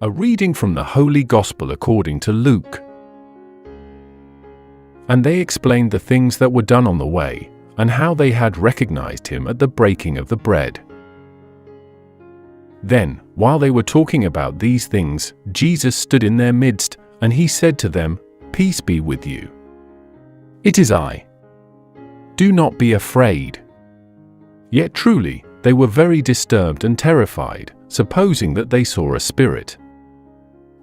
A reading from the Holy Gospel according to Luke. And they explained the things that were done on the way, and how they had recognized him at the breaking of the bread. Then, while they were talking about these things, Jesus stood in their midst, and he said to them, "Peace be with you. It is I. Do not be afraid." Yet truly, they were very disturbed and terrified, supposing that they saw a spirit.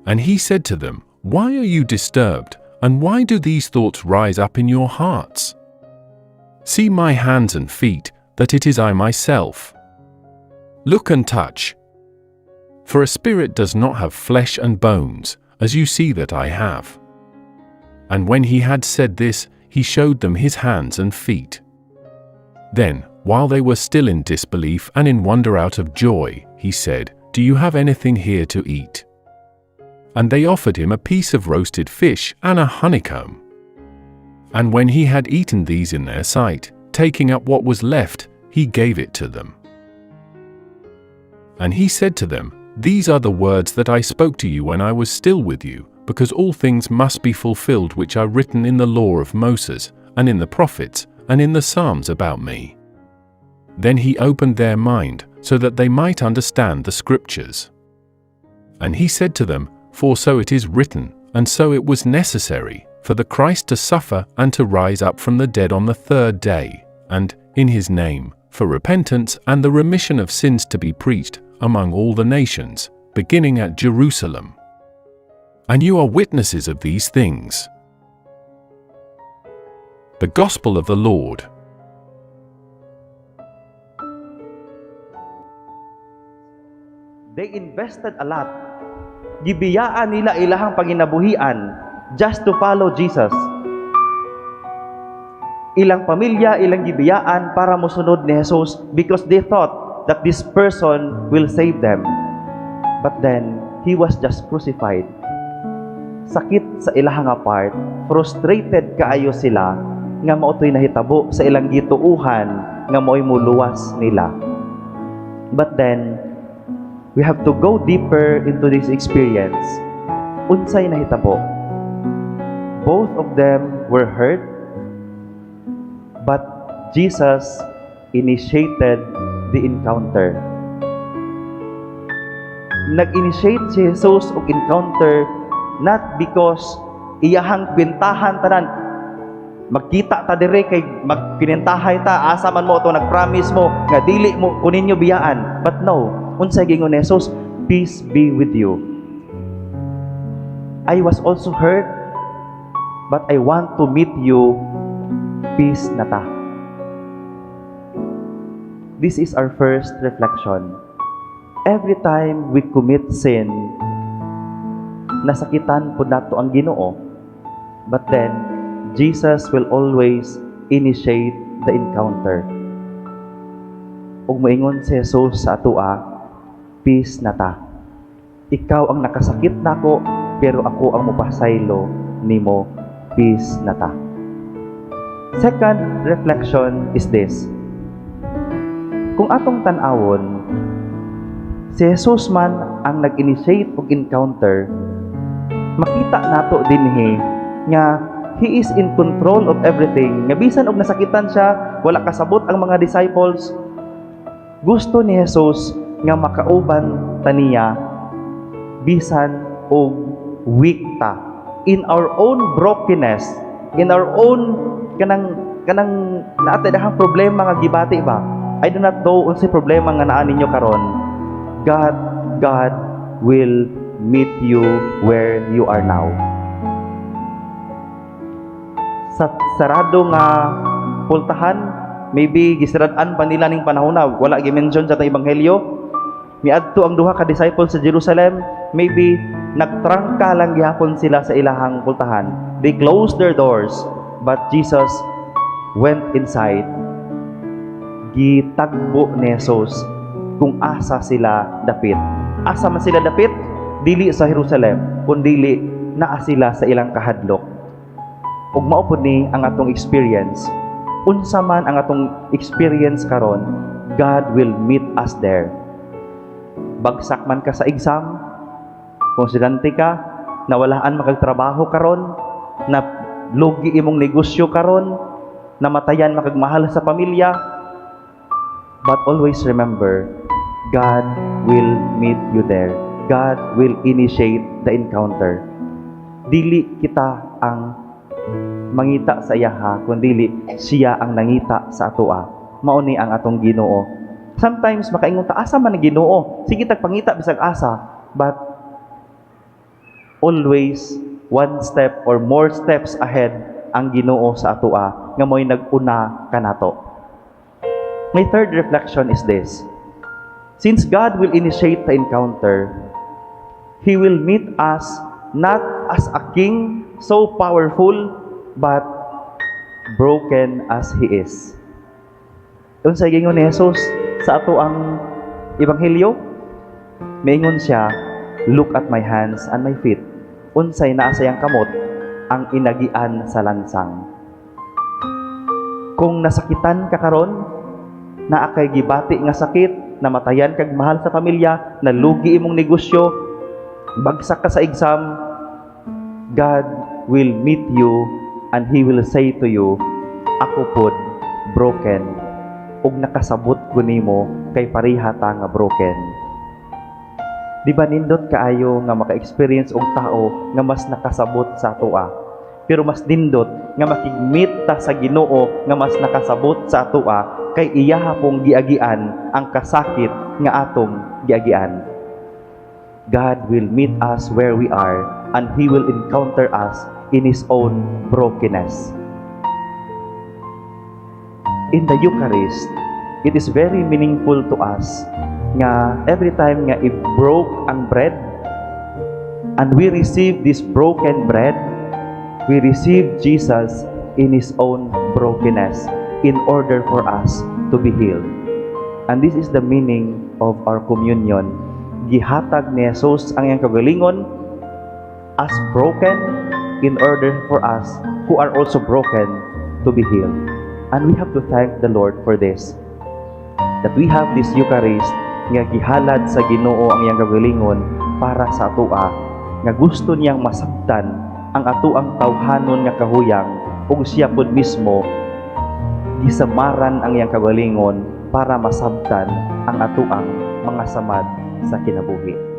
And he said to them, "Why are you disturbed, and why do these thoughts rise up in your hearts? See my hands and feet, that it is I myself. Look and touch. For a spirit does not have flesh and bones, as you see that I have." And when he had said this, he showed them his hands and feet. Then, while they were still in disbelief and in wonder out of joy, he said, "Do you have anything here to eat?" And they offered him a piece of roasted fish and a honeycomb. And when he had eaten these in their sight, taking up what was left, he gave it to them. And he said to them, "These are the words that I spoke to you when I was still with you, because all things must be fulfilled which are written in the law of Moses, and in the prophets, and in the Psalms about me." Then he opened their mind, so that they might understand the Scriptures. And he said to them, "For so it is written, and so it was necessary, for the Christ to suffer and to rise up from the dead on the third day, and, in his name, for repentance and the remission of sins to be preached among all the nations, beginning at Jerusalem. And you are witnesses of these things." The Gospel of the Lord. They invested a lot. Gibiyaan nila ilahang panginabuhian just to follow Jesus. Ilang pamilya, ilang gibiyaan para mosunod ni Jesus because they thought that this person will save them. But then, he was just crucified. Sakit sa ilahang apart, frustrated kaayo sila nga maotoy nahitabo sa ilang gituuhan nga mo'y muluwas nila. But then, we have to go deeper into this experience. Unsay nahitabo? Both of them were hurt, but Jesus initiated the encounter. Nag-initiate si Jesus og encounter not because iyahang kwentahan tanan, magkita ta dire kay magpinentahay ta, asa man mo to nagpromise mo nga dili mo kuninyo biyaan. But no, unsay gingon ni Jesus, "Peace be with you. I was also hurt, but I want to meet you. Peace na ta." This is our first reflection. Every time we commit sin, nasakitan po nato ang Ginoo. But then, Jesus will always initiate the encounter. Ug moingon si Jesus sa atoa, "Peace na ta. Ikaw ang nakasakit nako, pero ako ang mopasaylo nimo. Peace na ta." Second reflection is this. Kung atong tan-awon, si Jesus man ang nag-initiate og encounter, makita nato dinhi nga He is in control of everything. Nga bisan og nasakitan siya, wala kasabot ang mga disciples, gusto ni Jesus nga makauban taniya bisan og weak ta. In our own brokenness, in our own kanang naatay dahang problema nga gibati ba? I do not know unsay problema nga naa ninyo karon. God will meet you where you are now. Sa sarado nga pultahan, maybe gisirad-an pa nila ning panahon na wala gi-mention sa ebanghelyo. Miadto ang duha ka disciples sa Jerusalem, maybe nagtrangka lang gihapon sila sa ilahang pultahan. They closed their doors, but Jesus went inside. Gitagbo ni Jesus kung asa sila dapit. Asa man sila dapit? Dili sa Jerusalem, kundi naa sila sa ilang kahadlok. Ug mao pud ni ang atong experience. Unsa man ang atong experience karon, God will meet us there. Bagsak man ka sa exam, Kung estudyante ka, nawalaan makagtrabaho karon, na lugi imong negosyo karon, namatayan makagmahal sa pamilya, but always remember, God will meet you there. God will initiate the encounter. Dili kita ang mangita sa iya ha, kundi siya ang nangita sa atoa. Mauni ang atong Ginoo. Sometimes makaingon ta asa man ang Ginoo. Sige tagpangita bisag asa, but always one step or more steps ahead ang Ginoo sa atoa nga mo'y nag-una kanato. My third reflection is this. Since God will initiate the encounter, He will meet us not as a king so powerful, but broken as He is. Unsay gingon ni Jesus sa ato ang ebanghelyo? Maingon siya, look at my hands and my feet. Unsay naa sayang kamot ang inagian sa lansang. Kung nasakitan ka karon, naa kay gibati nga sakit, namatayan kag mahal sa pamilya, nalugi imong negosyo, bagsak ka sa exam, God will meet you and He will say to you, ako pod broken, ug nakasabot ko nimo kay pareha ta nga broken. Di ba nindot kaayo nga maka-experience og tao nga mas nakasabot sa atoa? Pero mas nindot nga makigmeet ta sa Ginoo nga mas nakasabot sa atoa kay iya pong giagian ang kasakit nga atong giagian. God will meet us where we are and He will encounter us in His own brokenness. In the Eucharist, it is very meaningful to us nga every time nga i-broke ang bread and we receive this broken bread, we receive Jesus in His own brokenness in order for us to be healed. And this is the meaning of our communion. Gihatag ni Jesus ang iyang kagalingon as broken in order for us who are also broken to be healed. And we have to thank the Lord for this. That we have this Eucharist nga gihalad sa Ginoo ang iyang kagalingon para sa atoa nga gusto niyang masabtan ang atuang tawhanon nga kahuyang ug siya pud mismo gisamaran ang iyang kagalingon para masabtan ang atuang mga samad sa kinabuhi.